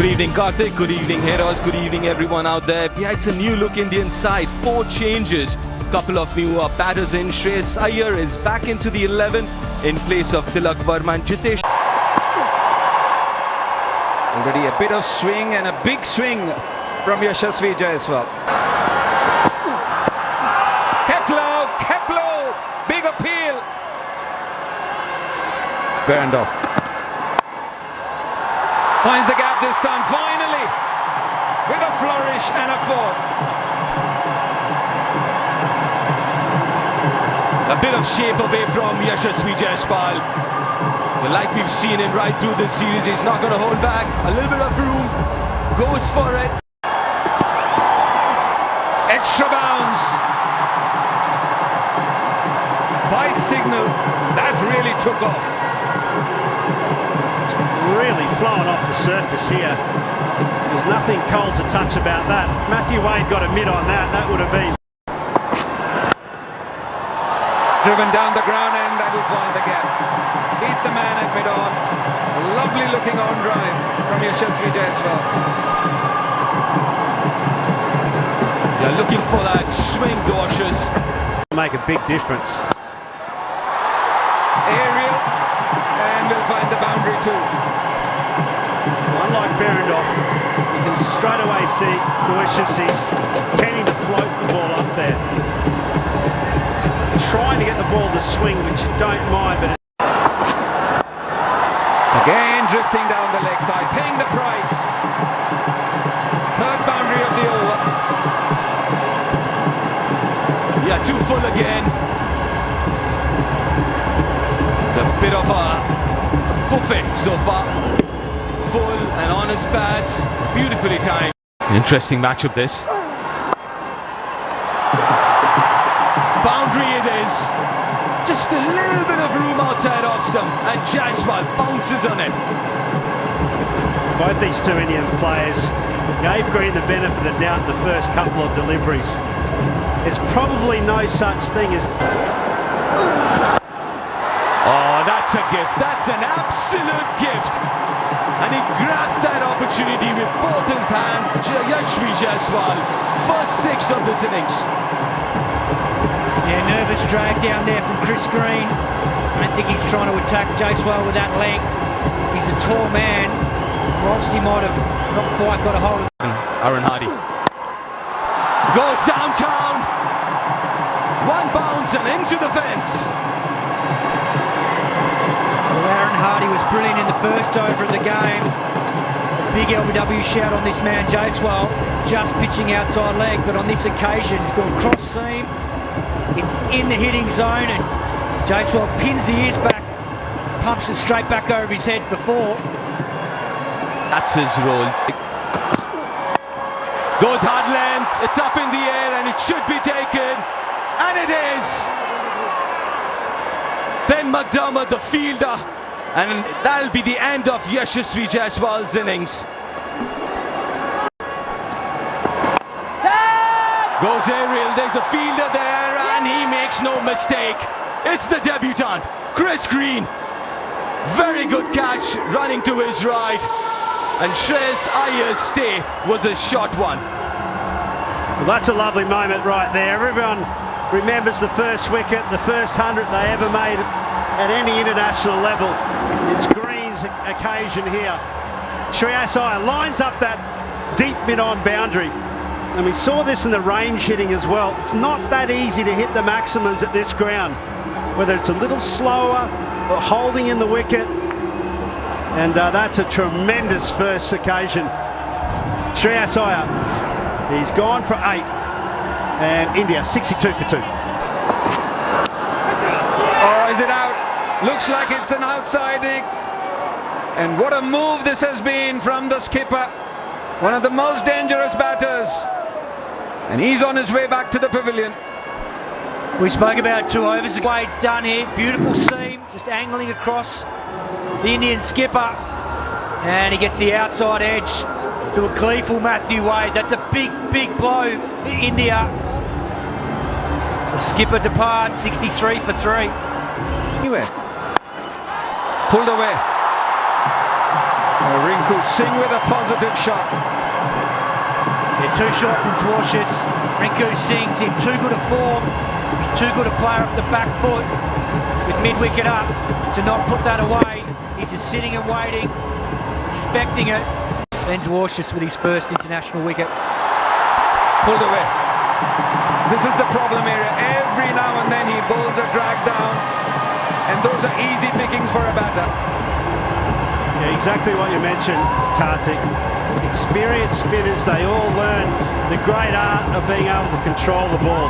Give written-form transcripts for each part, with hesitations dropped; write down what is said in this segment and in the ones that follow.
Good evening, Karthik. Good evening, Heroes. Good evening, everyone out there. Yeah, it's a new look Indian side. 4 changes. Couple of new batters in. Shreyas Iyer is back into the 11 in place of Tilak Verma and Jitesh. Already a bit of swing and a big swing from Yashasvi Jaiswal. Kept low, big appeal. Burned off. Finds the gap this time, finally, with a flourish and a 4. A bit of shape away from Yashasvi Jaiswal. Like we've seen him right through this series, he's not going to hold back. A little bit of room, goes for it. Extra bounce. By signal, that really took off. It's really flowing off the surface here. There's nothing cold to touch about that. Matthew Wade got a mid on that, that would have been. Driven down the ground and that will find the gap. Beat the man at mid-on. A lovely looking on drive from Yashasvi Jaiswal. They're looking for that swing, Dorshus. Make a big difference. Aerial, and will find the boundary too. Unlike Behrendorff, you can straight away see Dorshus is tending to float the ball up there. Trying to get the ball to swing, which you don't mind, but again drifting down the leg side, paying the price. Third boundary of the over. Yeah, too full again. It's a bit of a buffet so far. Full and on his pads, beautifully timed. Interesting matchup this. Boundary it is. Just a little bit of room outside off stump, and Jaiswal bounces on it. both these two Indian players gave Green the benefit of the doubt in the first couple of deliveries. There's probably no such thing as... Oh, that's a gift. That's an absolute gift. And he grabs that opportunity with both his hands. Yashasvi Jaiswal, first 6 of this innings. Yeah, nervous drag down there from Chris Green. I don't think he's trying to attack Jaiswal with that leg. He's a tall man. Whilst he might have not quite got a hold of him. Aaron Hardy goes downtown. One bounce and into the fence. Well, Aaron Hardy was brilliant in the first over of the game. A big LBW shout on this man Jaiswal, just pitching outside leg, but on this occasion he's gone cross seam. It's in the hitting zone and Jaiswal pins the ears back, pumps it straight back over his head before. That's his role. Goes hard length, it's up in the air and it should be taken. And it is. Ben McDermott, the fielder. And that'll be the end of Yashasvi Jaiswal's innings. Goes aerial, there's a fielder there and he makes no mistake. It's the debutant, Chris Green. Very good catch, running to his right. And Shreyas Iyer's stay was a short one. Well, that's a lovely moment right there. Everyone remembers the first wicket, the first 100 they ever made at any international level. It's Green's occasion here. Shreyas Iyer lines up that deep mid-on boundary. And we saw this in the range hitting as well. It's not that easy to hit the maximums at this ground, whether it's a little slower or holding in the wicket. And that's a tremendous first occasion. Shreyas Iyer, he's gone for 8. And India 62 for 2. Oh, is it out? Looks like it's an outside-ing. And what a move this has been from the skipper. One of the most dangerous batters. And he's on his way back to the pavilion. We spoke about 2 overs. Wade's done here. Beautiful seam, just angling across the Indian skipper. And he gets the outside edge to a gleeful Matthew Wade. That's a big, big blow for India. The skipper departs, 63 for 3. Anyway, pulled away. Rinku Singh with a positive shot. They're too short from Dwarshuis. Rinku Singh's in too good a form. He's too good a player off the back foot with mid-wicket up to not put that away. He's just sitting and waiting, expecting it. Then Dwarshuis with his first international wicket. Pulled away. This is the problem area. Every now and then he bowls a drag down, and those are easy pickings for a batter. Yeah, exactly what you mentioned, Kartik. Experienced spinners, they all learn the great art of being able to control the ball.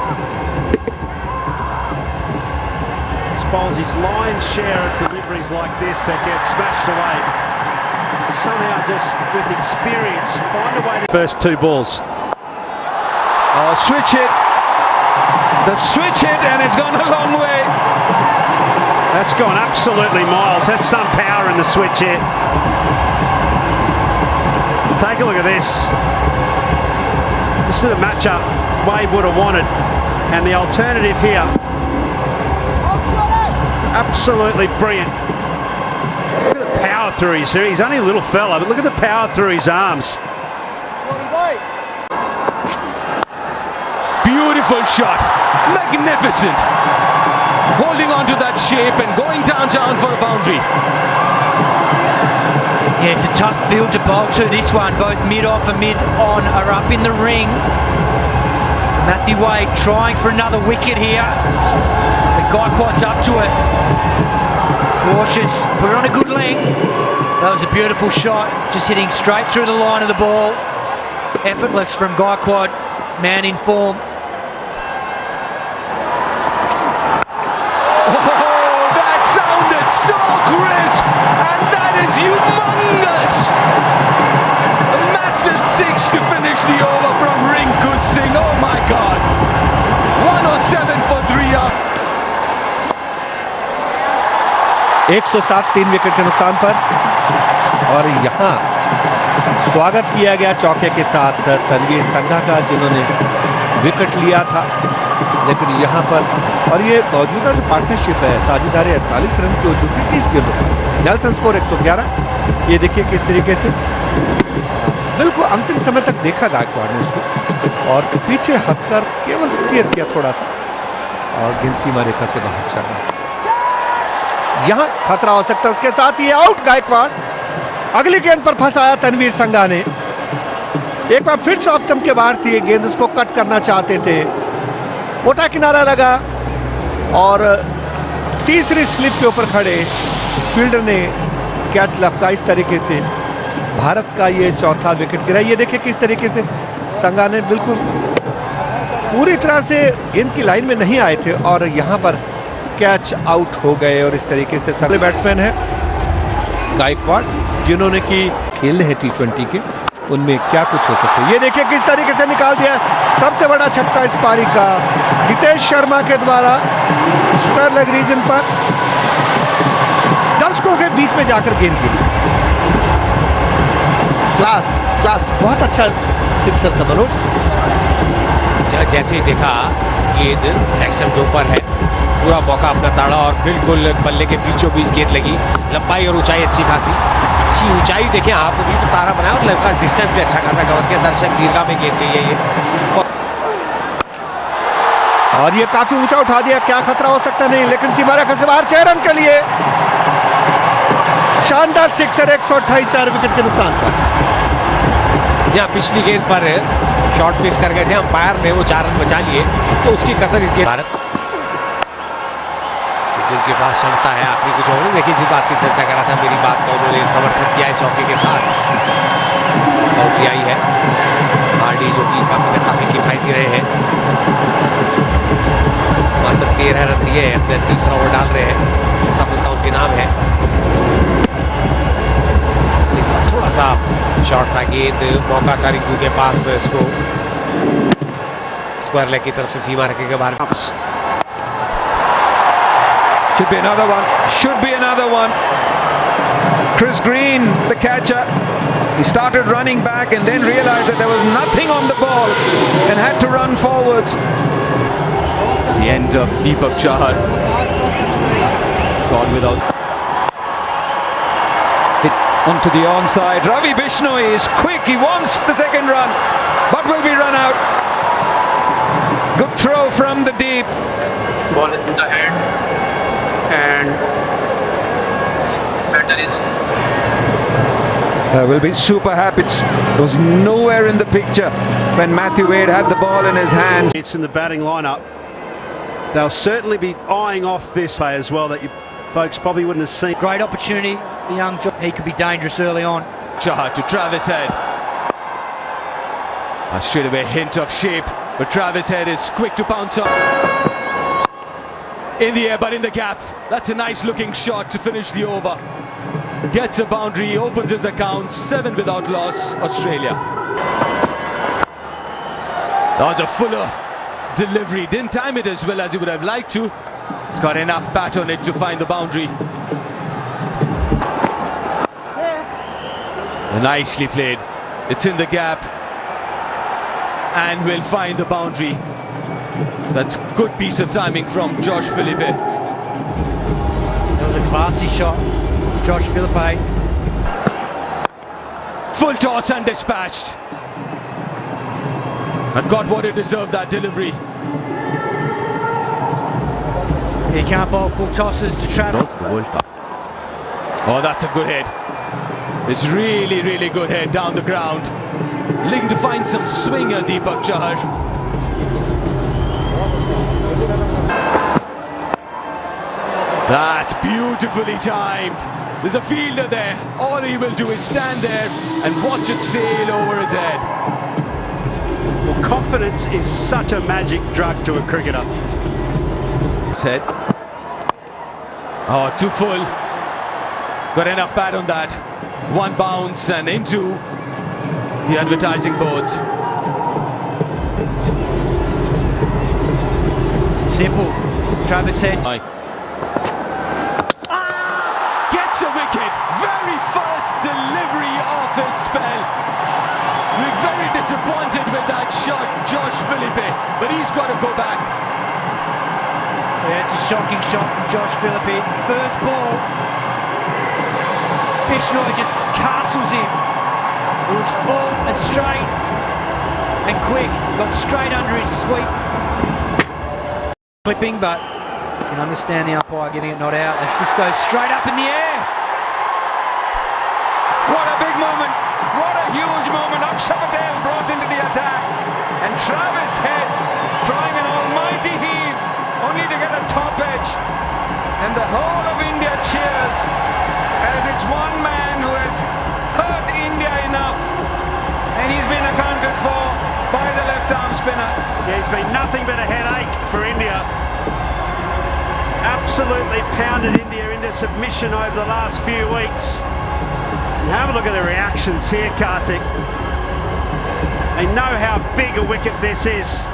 This bowls his lion's share of deliveries like this that get smashed away. And somehow just with experience, find a way to... First two balls. Oh, switch it. The switch hit, and it's gone a long way. That's gone absolutely miles. That's some power in the switch hit. Take a look at this. This is a matchup Wade would have wanted, and the alternative here, absolutely brilliant. Look at the power through his. He's only a little fella, but look at the power through his arms. Beautiful shot, magnificent. Holding on to that shape and going downtown for a boundary. Yeah, it's a tough field to bowl to, this one. Both mid-off and mid-on are up in the ring. Matthew Wade trying for another wicket here. But Gaikwat's up to it. Cautious, put it on a good length. That was a beautiful shot, just hitting straight through the line of the ball. Effortless from Gaikwat, man in form. Oh, that sounded so crisp, and that is humongous. A massive six to finish the over from Rinku Singh. Oh my God, 107 for 3 up. 107 3 wicket के नुकसान पर, और यहां स्वागत किया गया चौके के साथ तनवीर संघा का, जिन्होंने विकेट लिया था। लेकिन यहां पर, और ये मौजूदा जो पार्टनरशिप है, साझेदारी 48 रन की हो चुकी 30 गेंदों पर। Nelson score 111। ये देखिए किस तरीके से बिल्कुल अंतिम समय तक देखा गायकवाड़ ने उसको, और पीछे हटकर केवल स्टीयर किया थोड़ा सा, और गेंद सीमा रेखा से बाहर चला। यहां खतरा हो सकता है, उसके साथ ही आउट गायकवाड़। अगली गेंद पर फंसाया तनवीर संघा ने। एक बार फिर से ऑफ स्टंप के बाहर थी गेंद, उसको कट करना चाहते थे, मोटा किनारा लगा, और तीसरी स्लिप के ऊपर खड़े फील्डर ने कैच लपका। इस तरीके से भारत का ये चौथा विकेट गिरा। ये देखिए किस तरीके से संघा ने बिल्कुल पूरी तरह से गेंद की लाइन में नहीं आए थे, और यहां पर कैच आउट हो गए। और इस तरीके से सगले बैट्समैन है गायकवाड़, जिन्होंने की खेले हैं T20 के, उनमें क्या कुछ हो सकता है। ये देखिए किस तरीके से निकाल दिया, सबसे बड़ा छक्का इस पारी का जितेश शर्मा के द्वारा स्क्वायर लेग रीजन पर, दर्शकों के बीच में जाकर गेंद गिरी। क्लास बहुत अच्छा सिक्सर था मनोज। जैसे ही देखा गेंद नेक्स्ट स्टंप के ऊपर है, पूरा मौका अपना ताड़ा, और बिल्कुल बल्ले के बीचों बीच गेंद लगी। लंबाई और ऊंचाई अच्छी खासी, अच्छी ऊंचाई देखें आप, भी तारा बनाया, और लड़का डिस्टेंस भी अच्छा खासा कवर किया। दर्शक दीर्घा में गेंद गई है ये, और ये काफी ऊंचा उठा दिया। क्या खतरा हो सकता नहीं, लेकिन सीमा रेखा से बाहर 6 रन के लिए शानदार सिक्सर 128 4 विकेट के नुकसान पर। यहाँ पिछली गेंद पर शॉर्ट पिच कर गए थे अंपायर ने, वो 4 रन बचा लिए, तो उसकी कसर इसके भारत के पास क्षमता है। आखिरी कुछ और देखिए, जिस बात की चर्चा कर रहा था, मेरी बात का उन्होंने समर्थन किया है चौके के साथ। आई है हार्डी, जो कि काफी किफायती रहे हैं, मात्र 13 रन दिए हैं, अपने 30 ओवर डाल रहे हैं, सफलता उनके नाम है। थोड़ा सा शॉर्ट सा गेंद, मौका था रिंकू के पास में, इसको स्क्वायर लेग की तरफ से सीमा रखे के बाहर। Should be another one. Should be another one. Chris Green, the catcher, he started running back and then realized that there was nothing on the ball and had to run forwards. The end of Deepak Chahar. Gone without. onto the onside. Ravi Bishnoi is quick, he wants the second run, but will be run out. Good throw from the deep. Ball in the head, and batter is Will be super happy. It was nowhere in the picture when Matthew Wade had the ball in his hands. It's in the batting lineup. They'll certainly be eyeing off this play as well that you folks probably wouldn't have seen. Great opportunity for young John. He could be dangerous early on. Chahar to Travis Head. A straightaway hint of shape, but Travis Head is quick to pounce on. In the air, but in the gap. That's a nice looking shot to finish the over. Gets a boundary, opens his account, 7 without loss, Australia. That was a fuller delivery. Didn't time it as well as he would have liked to. He's got enough bat on it to find the boundary. Nicely played. It's in the gap and will find the boundary. That's good piece of timing from Josh Philippe. That was a classy shot, Josh Philippe. Full toss and dispatched. And got what it deserved, that delivery. He can't bowl full tosses to Travis. Oh, that's a good head. It's really, really good head down the ground. Looking to find some swinger, Deepak Chahar. That's beautifully timed. There's a fielder there. All he will do is stand there and watch it sail over his head. Well, confidence is such a magic drug to a cricketer. Head. Oh, too full. Got enough bat on that. One bounce and into the advertising boards. Simple. Travis Head. Gets a wicket. Very first delivery off his spell. We're very disappointed with that shot, Josh Philippe, but he's got to go back. Yeah, it's a shocking shot from Josh Philippe. First ball, Bishnoi just castles him. It was full and straight and quick. Got straight under his sweep. Clipping, but you can understand the umpire giving it not out as this goes straight up in the air. What a big moment, what a huge moment. Akshar Patel brought into the attack, and Travis Head trying an almighty heave only to get a top edge, and the whole of India cheers as it's one man who has hurt India enough, and he's been accounted for by the left arm spinner. Yeah, he's been nothing but a headache for India. Absolutely pounded India into submission over the last few weeks. And have a look at the reactions here, Kartik. They know how big a wicket this is.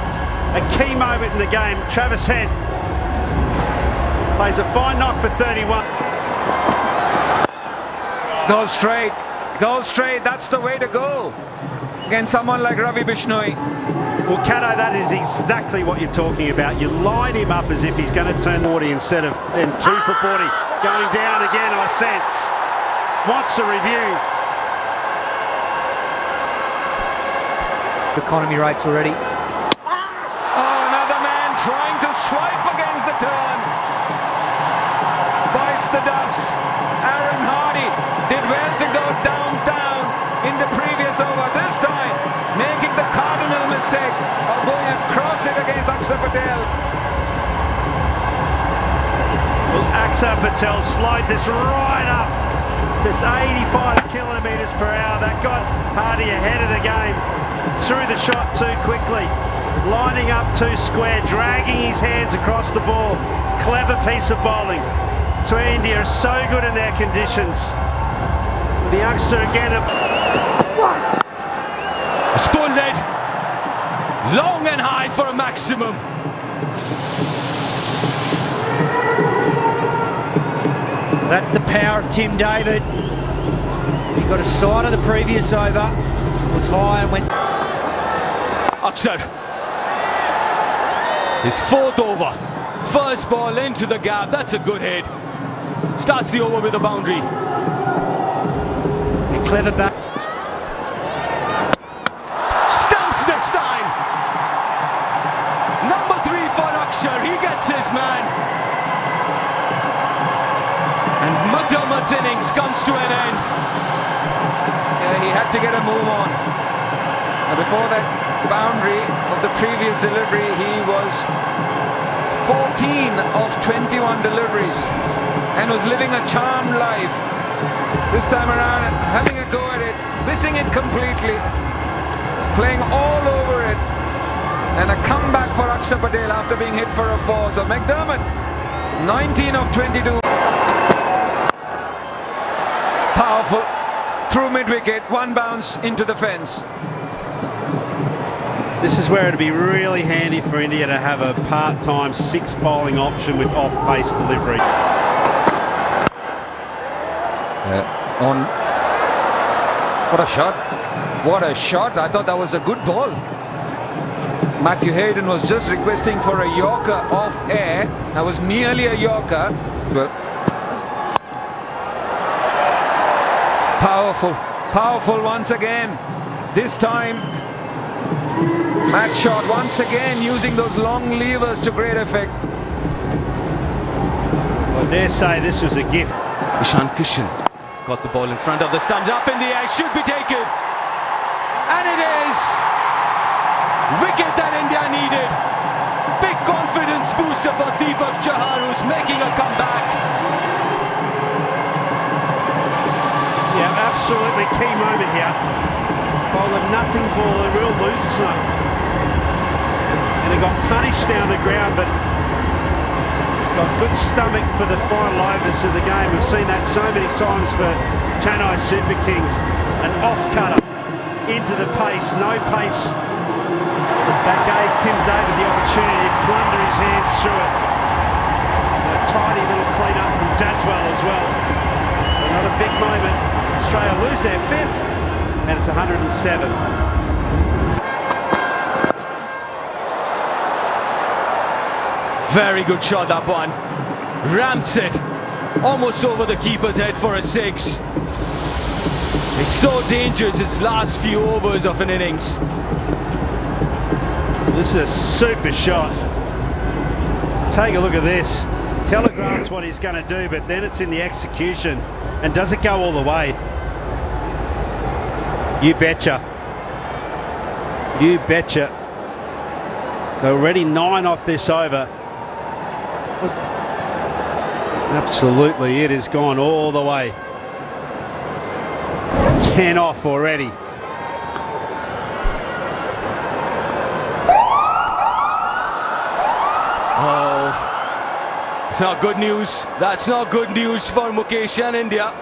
A key moment in the game. Travis Head plays a fine knock for 31. Go straight, that's the way to go against someone like Ravi Bishnoi. Well, Kato, that is exactly what you're talking about. You line him up as if he's going to turn 40 instead of then 2 for 40. Going down again, I sense. Wants a review. Economy rates already. Oh, another man trying to swipe against the turn. Bites the dust. Aaron Hardy did well to go down in the previous over. This time, making the cardinal mistake of going across it against Akshar Patel. Well, Akshar Patel slowed this right up. Just 85 kilometres per hour. That got Hardy ahead of the game. Threw the shot too quickly. Lining up too square, dragging his hands across the ball. Clever piece of bowling. So India is so good in their conditions. The youngster again. Spun lead. Long and high for a maximum. That's the power of Tim David. He got a side of the previous over. It was high and went. Akshar. His 4th over. First ball into the gap. That's a good hit. Starts the over with a boundary. clever back. Stumps this time. Number 3 for Akshar. He gets his man. And McDermott's innings comes to an end. Yeah, he had to get a move on. Now, before that boundary of the previous delivery, he was 14 of 21 deliveries and was living a charmed life. This time around, having a go at it, missing it completely, playing all over it, and a comeback for Akshar Patel after being hit for a 4. So McDermott, 19 of 22. Powerful, through mid-wicket, one bounce into the fence. This is where it'd be really handy for India to have a part-time 6 bowling option with off-pace delivery. What a shot. What a shot. I thought that was a good ball. Matthew Hayden was just requesting for a Yorker off air. That was nearly a Yorker. But powerful. Powerful once again. This time, Matt shot once again using those long levers to great effect. I dare say this was a gift. Ishan Kishan got the ball in front of the stumps, up in the air, should be taken. And it is! Wicket that India needed. Big confidence booster for Deepak Chahar, who's making a comeback. Yeah, absolutely key moment here. Bowler nothing ball, a real loose zone. And he got punished down the ground, but he's got good stomach for the final overs of the game. We've seen that so many times for Chennai Super Kings. An off-cutter into the pace, no pace. That gave Tim David the opportunity to plunder his hands through it. A tidy little clean-up from Jaswal as well. Another big moment. Australia lose their 5th, and it's 107. Very good shot, that one. Ramps it almost over the keeper's head for a 6. It's so dangerous, his last few overs of an innings. This is a super shot. Take a look at this. Telegraphs what he's going to do, but then it's in the execution. And does it go all the way? You betcha. You betcha. So already 9 off this over. Absolutely, it has gone all the way. 10 off already. Oh, it's not good news. That's not good news for Mukesh and India.